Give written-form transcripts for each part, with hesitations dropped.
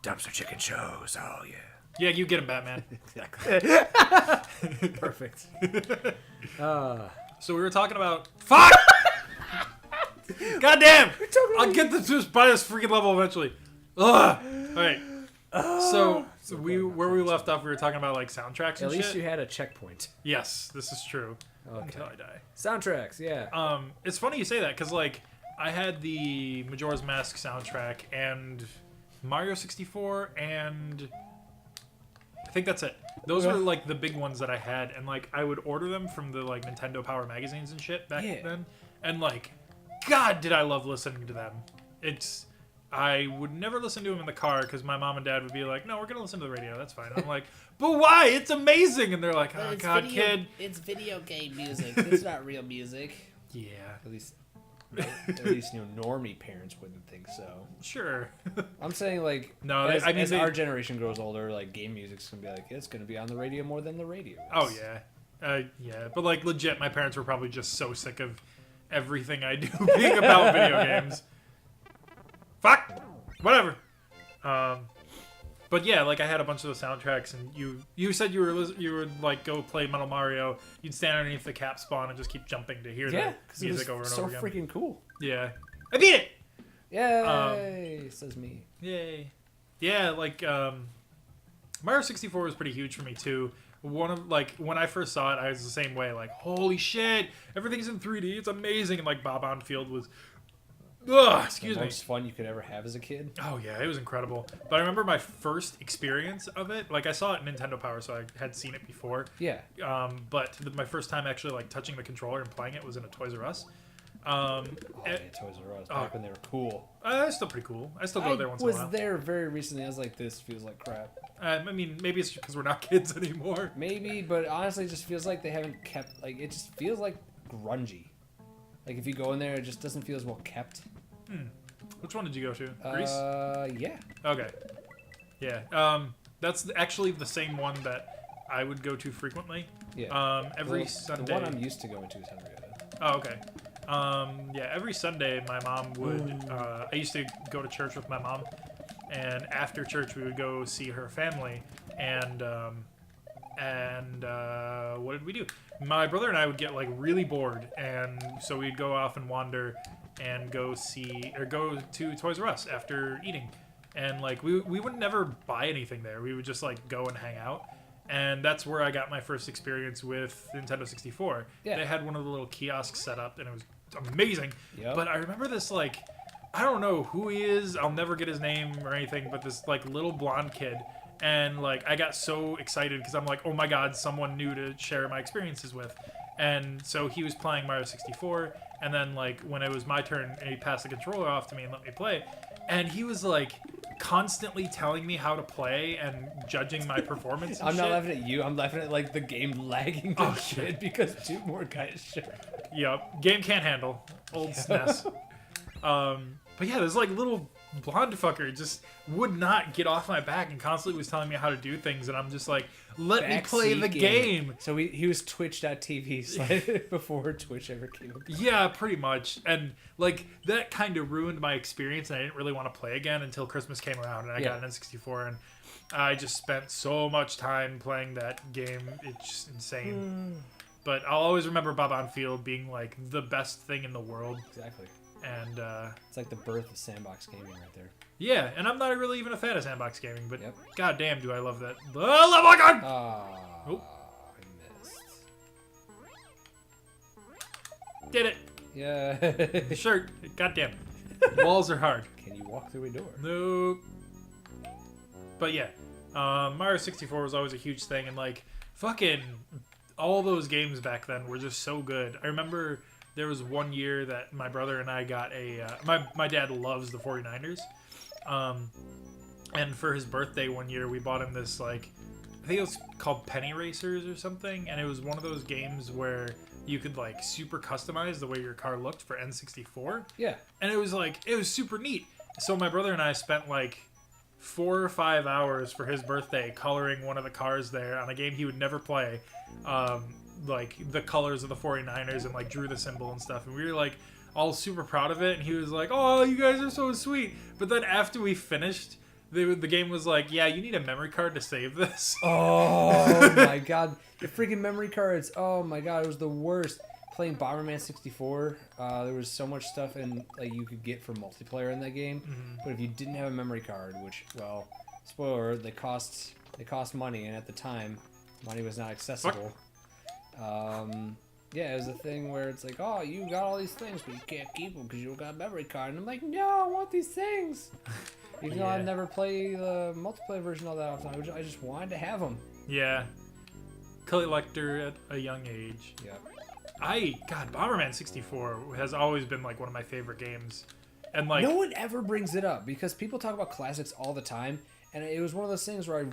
Dumpster chicken shows. Oh, yeah. Yeah, you get him, Batman. Perfect. So we were talking about... Fuck! God damn! I'll get this by this freaking level eventually. Ugh! Alright. So where we left off, we were talking about like soundtracks and At least shit. you had a checkpoint. Yes, this is true. Okay. Until I die. Soundtracks, yeah. It's funny you say that, because like I had the Majora's Mask soundtrack and Mario 64 and I think that's it. Those were like the big ones that I had, and like I would order them from the like Nintendo Power magazines and shit back then. And like, God, did I love listening to them. I would never listen to them in the car because my mom and dad would be like, no, we're going to listen to the radio. That's fine. I'm like, but why? It's amazing. And they're like, oh, God, kid. It's video game music. It's not real music. Yeah. At least normie parents wouldn't think so. Sure. I'm saying, like, no, as our generation grows older, like, game music's going to be like, it's going to be on the radio more than the radio is. Oh, yeah. Yeah. But, like, legit, my parents were probably just so sick of everything I do being about video games. Fuck! Whatever. But yeah, like I had a bunch of the soundtracks, and you said you would like go play Metal Mario. You'd stand underneath the cap spawn and just keep jumping to hear the music over and over again. So freaking cool. Yeah, I beat it. Yay! Says me. Yay. Yeah, like Mario 64 was pretty huge for me too. One of like when I first saw it, I was the same way. Like, holy shit, everything's in 3D. It's amazing. And like Bob on Field was. Excuse me. The most fun you could ever have as a kid. Oh yeah, it was incredible. But I remember my first experience of it. Like I saw it in Nintendo Power, so I had seen it before. Yeah. But my first time actually like touching the controller and playing it was in a Toys R Us. Yeah, Toys R Us back when they were cool. It's still pretty cool. I still go there once in a while. I was there very recently. I was like, this feels like crap. I mean, maybe it's because we're not kids anymore. Maybe, but honestly, it just feels like they haven't kept. Like it just feels like grungy. Like if you go in there, it just doesn't feel as well kept. Which one did you go to? Greece? Yeah. Okay. Yeah. That's actually the same one that I would go to frequently. Yeah. Every Sunday. The one I'm used to going to is Henrietta. Oh, okay. Yeah, every Sunday my mom would, I used to go to church with my mom, and after church we would go see her family, and what did we do? My brother and I would get like really bored, and so we'd go off and wander and go to Toys R Us after eating. And like we would never buy anything there. We would just like go and hang out. And that's where I got my first experience with Nintendo 64. Yeah. They had one of the little kiosks set up, and it was amazing. Yep. But I remember this like, I don't know who he is. I'll never get his name or anything, but this like little blonde kid. And like I got so excited because I'm like, oh my god, someone new to share my experiences with. And so he was playing Mario 64, and then like when it was my turn, he passed the controller off to me and let me play. And he was like constantly telling me how to play and judging my performance. And I'm not laughing at you. I'm laughing at like the game lagging to shit because two more guys showed. Yep, game can't handle old SNES. But yeah, this like little blonde fucker just would not get off my back and constantly was telling me how to do things, and I'm just like, let me play the game. So he was Twitch.tv before Twitch ever came up. Yeah, pretty much. And like that kind of ruined my experience, and I didn't really want to play again until Christmas came around, and I got an N64, and I just spent so much time playing that game. It's just insane. But I'll always remember Bob on Field being like the best thing in the world. Exactly. And it's like the birth of sandbox gaming right there. Yeah, and I'm not really even a fan of sandbox gaming, but goddamn, do I love that. Oh my god! I missed. Did it. Yeah. Sure. Goddamn. Walls are hard. Can you walk through a door? Nope. But yeah, Mario 64 was always a huge thing, and like fucking all those games back then were just so good. I remember there was one year that my brother and I got a my dad loves the 49ers, and for his birthday one year we bought him this like, I think it was called Penny Racers or something, and it was one of those games where you could like super customize the way your car looked for N64. Yeah. And it was super neat. So my brother and I spent like 4 or 5 hours for his birthday coloring one of the cars there on a game he would never play. Like the colors of the 49ers, and like drew the symbol and stuff. And we were like all super proud of it. And he was like, oh, you guys are so sweet. But then after we finished, the game was like, yeah, you need a memory card to save this. Oh my god, the freaking memory cards! Oh my god, it was the worst. Playing Bomberman 64, there was so much stuff like you could get for multiplayer in that game, but if you didn't have a memory card, which, well, spoiler, they cost money, and at the time, money was not accessible. Yeah, it was a thing where it's like, oh, you got all these things, but you can't keep them because you don't got a memory card. And I'm like, no, I want these things. Even though I never play the multiplayer version all that often, I just wanted to have them. Yeah. Collector at a young age. Yeah. God, Bomberman 64 has always been like one of my favorite games. And like, no one ever brings it up because people talk about classics all the time. And it was one of those things where I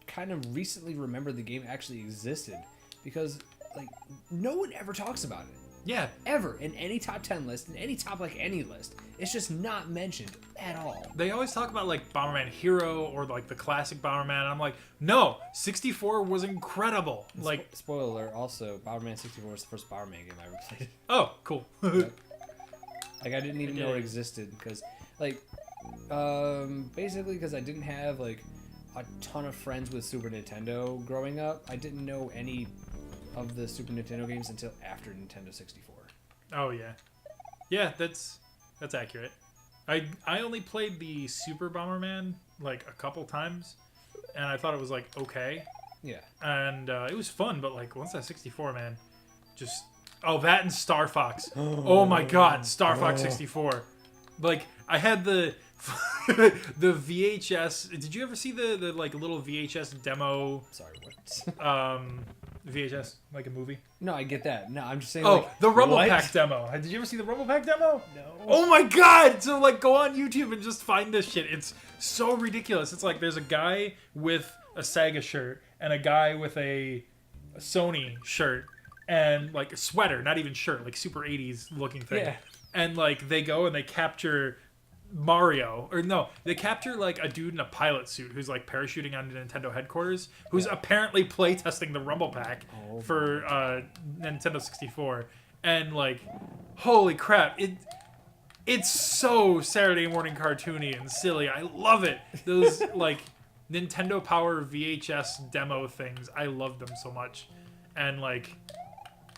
kind of recently remembered the game actually existed because like no one ever talks about it. yeah. Ever in any top 10 list, in any top like any list. It's just not mentioned at all. They always talk about like Bomberman Hero or like the classic Bomberman. And I'm like, no, 64 was incredible. Like, Spoiler alert, also, Bomberman 64 was the first Bomberman game I ever played. oh, cool. Yep. Like, I didn't even know it existed because, like, basically because I didn't have, like, a ton of friends with Super Nintendo growing up. I didn't know any of the Super Nintendo games until after Nintendo 64. Oh yeah, yeah. That's accurate. I only played the Super Bomberman like a couple times, and I thought it was like okay, Yeah. and it was fun. But like once that 64, man, just that and Star Fox. Oh my God, Star Fox 64. Like I had the the VHS. Did you ever see the like little VHS demo? Sorry, what? VHS, like a movie. No, I get that. No, I'm just saying. Oh, like, the Rumble what? Pack demo. Did you ever see the Rumble Pack demo? No. Oh my God! So like, go on YouTube and just find this shit. It's so ridiculous. It's like there's a guy with a Sega shirt and a guy with a Sony shirt and like a sweater, not even shirt, like super 80s looking thing. Yeah. And like they go and they capture Mario, or no, they capture like a dude in a pilot suit who's like parachuting onto Nintendo headquarters, who's apparently playtesting the Rumble Pack for Nintendo 64, and like, holy crap, it's so Saturday morning cartoony and silly. I love it. Those like Nintendo Power VHS demo things, I love them so much, and like,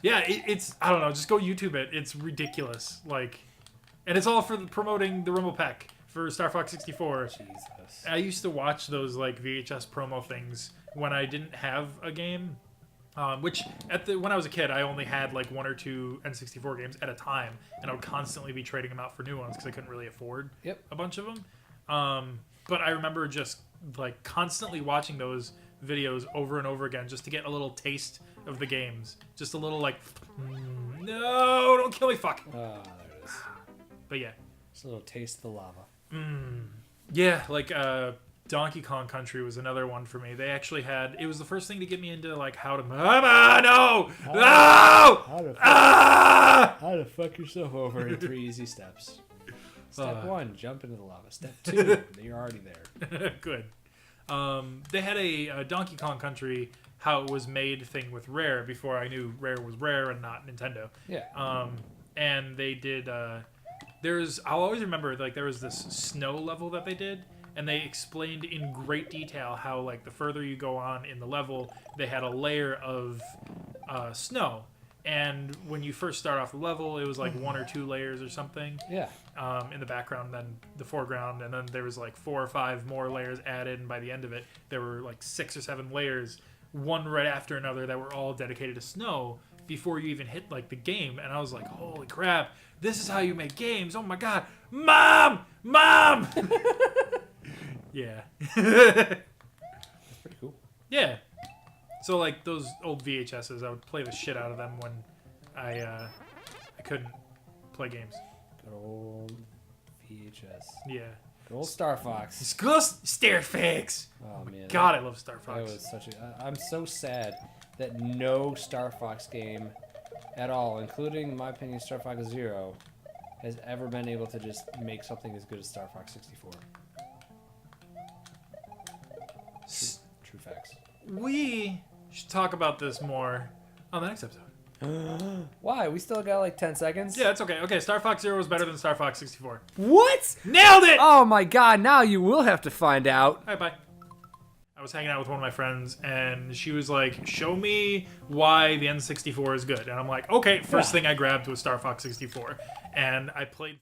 yeah, it's I don't know, just go YouTube it. It's ridiculous, like. And it's all for promoting the Rumble Pack for Star Fox 64. Jesus. I used to watch those like VHS promo things when I didn't have a game. Which when I was a kid, I only had like 1 or 2 N64 games at a time, and I would constantly be trading them out for new ones because I couldn't really afford a bunch of them. But I remember just like constantly watching those videos over and over again just to get a little taste of the games. Just a little like, no, don't kill me, fuck. There it is. But yeah. Just a little taste of the lava. Yeah, like Donkey Kong Country was another one for me. They actually had, it was the first thing to get me into like how to, no! How to fuck yourself over in 3 easy steps. Step 1, jump into the lava. Step 2, you're already there. Good. They had a Donkey Kong Country how it was made thing with Rare before I knew Rare was Rare and not Nintendo. Yeah. And they did, I'll always remember, like, there was this snow level that they did, and they explained in great detail how, like, the further you go on in the level, they had a layer of snow. And when you first start off the level, it was like 1 or 2 layers or something. Yeah. In the background, then the foreground, and then there was like 4 or 5 more layers added, and by the end of it, there were like 6 or 7 layers, one right after another, that were all dedicated to snow before you even hit like the game. And I was like, holy crap, this is how you make games. Oh my God, mom! Yeah. That's pretty cool. Yeah. So like those old VHSs, I would play the shit out of them when I couldn't play games. Good old VHS. Yeah. Good old Star Fox. Star Fox. Oh man. God, I love Star That Fox. was such a. I'm so sad that no Star Fox game at all, including, in my opinion, Star Fox Zero, has ever been able to just make something as good as Star Fox 64. True facts. We should talk about this more on the next episode. Why? We still got like 10 seconds. Yeah, it's okay. Okay, Star Fox Zero was better than Star Fox 64. What? Nailed it! Oh my god! Now you will have to find out. All right, bye. I was hanging out with one of my friends, and she was like, show me why the N64 is good. And I'm like, okay, first thing I grabbed was Star Fox 64. And I played